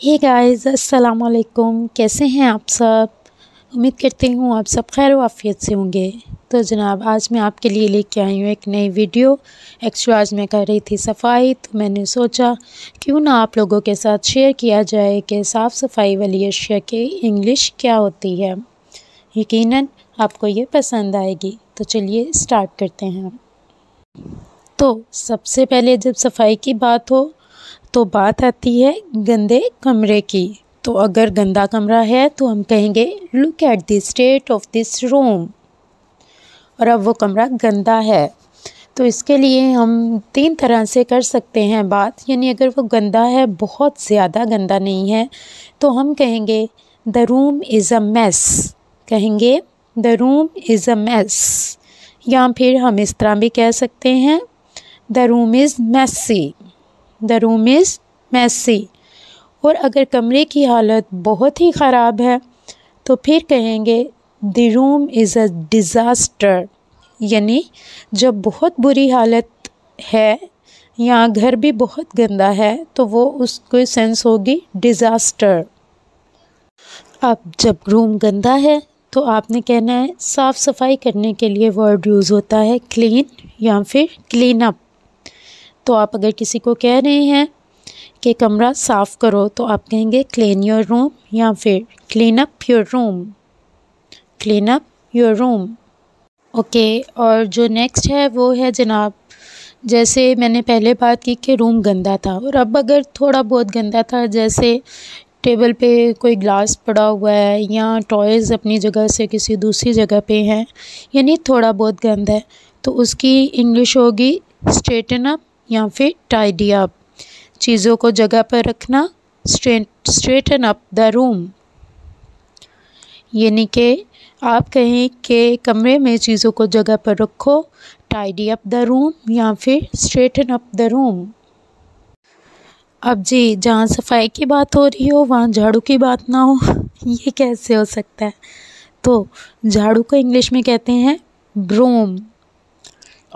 Hey guys, अस्सलाम वालेकुम। कैसे हैं आप सब? उम्मीद करती हूँ आप सब खैर व आफियत से होंगे। तो जनाब, आज मैं आपके लिए लेके आई हूँ एक नई वीडियो। एक्चुअली आज मैं कर रही थी सफाई, तो मैंने सोचा क्यों ना आप लोगों के साथ शेयर किया जाए कि साफ़ सफाई वाली अशिया की इंग्लिश क्या होती है। यकीनन आपको ये पसंद आएगी। तो चलिए स्टार्ट करते हैं। तो सबसे पहले जब सफाई की बात हो तो बात आती है गंदे कमरे की। तो अगर गंदा कमरा है तो हम कहेंगे look at the state of this room. और अब वो कमरा गंदा है तो इसके लिए हम 3 तरह से कर सकते हैं बात। यानी अगर वो गंदा है, बहुत ज़्यादा गंदा नहीं है, तो हम कहेंगे the room is a mess. कहेंगे the room is a mess. या फिर हम इस तरह भी कह सकते हैं the room is messy. The room is messy. और अगर कमरे की हालत बहुत ही ख़राब है तो फिर कहेंगे the room is a disaster. यानी जब बहुत बुरी हालत है या घर भी बहुत गंदा है तो वो उसको सेंस होगी डिज़ास्टर। अब जब रूम गंदा है तो आपने कहना है, साफ़ सफाई करने के लिए वर्ड यूज़ होता है क्लीन या फिर क्लीन अप। तो आप अगर किसी को कह रहे हैं कि कमरा साफ़ करो तो आप कहेंगे क्लीन योर रूम या फिर clean up your room. Clean up your room. Okay, और जो नेक्स्ट है वो है जनाब, जैसे मैंने पहले बात की कि रूम गंदा था और अब अगर थोड़ा बहुत गंदा था, जैसे टेबल पे कोई ग्लास पड़ा हुआ है या टॉयज़ अपनी जगह से किसी दूसरी जगह पे हैं, यानी थोड़ा बहुत गंदा है, तो उसकी इंग्लिश होगी स्ट्रेटन अप या फिर टाइडी अप। चीज़ों को जगह पर रखना, स्ट्रेटन अप द रूम। यानी कि आप कहें कि कमरे में चीज़ों को जगह पर रखो, टाइडी अप द रूम या फिर स्ट्रेटन अप द रूम। अब जी, जहाँ सफाई की बात हो रही हो वहाँ झाड़ू की बात ना हो, ये कैसे हो सकता है? तो झाड़ू को इंग्लिश में कहते हैं ब्रूम।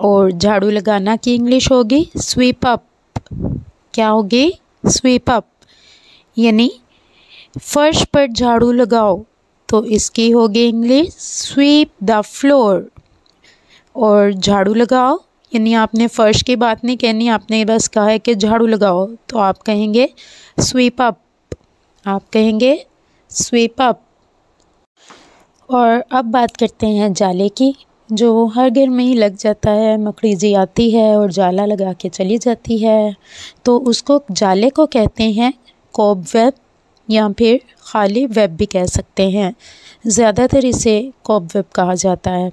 और झाड़ू लगाना की इंग्लिश होगी स्वीप अप। क्या होगी? Sweep up. यानी फर्श पर झाड़ू लगाओ तो इसकी होगी इंग्लिश स्वीप द फ्लोर। और झाड़ू लगाओ यानी आपने फ़र्श की बात नहीं कहनी, आपने बस कहा है कि झाड़ू लगाओ, तो आप कहेंगे स्वीप अप। आप कहेंगे स्वीप अप। और अब बात करते हैं जाले की, जो हर घर में ही लग जाता है। मकड़ी जी आती है और जाला लगा के चली जाती है, तो उसको जाले को कहते हैं कॉबवेब या फिर खाली वेब भी कह सकते हैं। ज़्यादातर इसे कॉबवेब कहा जाता है।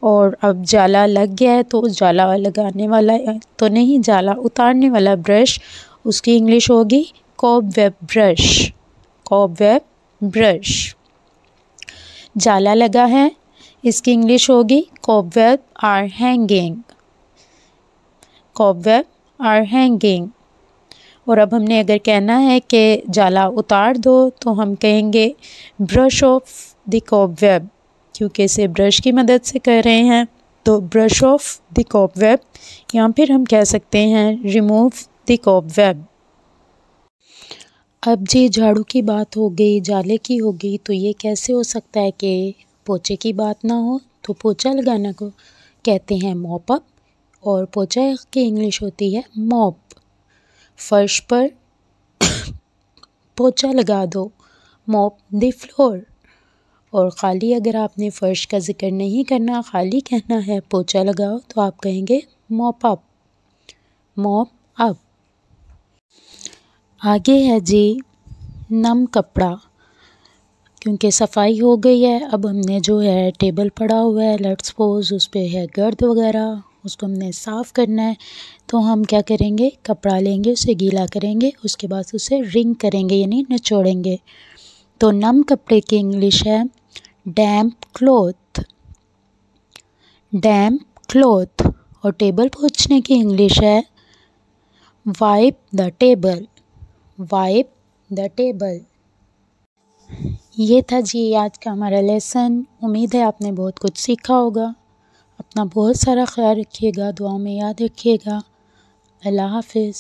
और अब जाला लग गया है तो जाला लगाने वाला तो नहीं, जाला उतारने वाला ब्रश, उसकी इंग्लिश होगी कॉबवेब ब्रश। Cobweb brush. जाला लगा है, इसकी इंग्लिश होगी cobweb are hanging. Cobweb are hanging. और अब हमने अगर कहना है कि जाला उतार दो तो हम कहेंगे ब्रश ऑफ द कॉबवेब, क्योंकि इसे ब्रश की मदद से कर रहे हैं, तो ब्रश ऑफ द कॉबवेब। या फिर हम कह सकते हैं रिमूव द कॉबवेब। अब जी, झाड़ू की बात हो गई, जाले की हो गई, तो ये कैसे हो सकता है कि पोछे की बात ना हो? तो पोछा लगाना को कहते हैं मॉप अप और पोछा की इंग्लिश होती है मॉप। फर्श पर पोछा लगा दो, मॉप द फ्लोर। और ख़ाली अगर आपने फ़र्श का ज़िक्र नहीं करना, खाली कहना है पोछा लगाओ, तो आप कहेंगे मॉप अप। Mop up. आगे है जी नम कपड़ा। क्योंकि सफाई हो गई है, अब हमने जो है टेबल पड़ा हुआ है, लेट्स सपोज उस पे है गर्द वगैरह, उसको हमने साफ़ करना है, तो हम क्या करेंगे, कपड़ा लेंगे, उसे गीला करेंगे, उसके बाद उसे रिंग करेंगे यानी निचोड़ेंगे। तो नम कपड़े की इंग्लिश है डैम्प क्लॉथ। डैम्प क्लॉथ। और टेबल पोंछने की इंग्लिश है wipe the table. Wipe the table. ये था जी आज का हमारा लेसन। उम्मीद है आपने बहुत कुछ सीखा होगा। अपना बहुत सारा ख्याल रखिएगा, दुआ में याद रखिएगा। अल्लाह हाफिज़।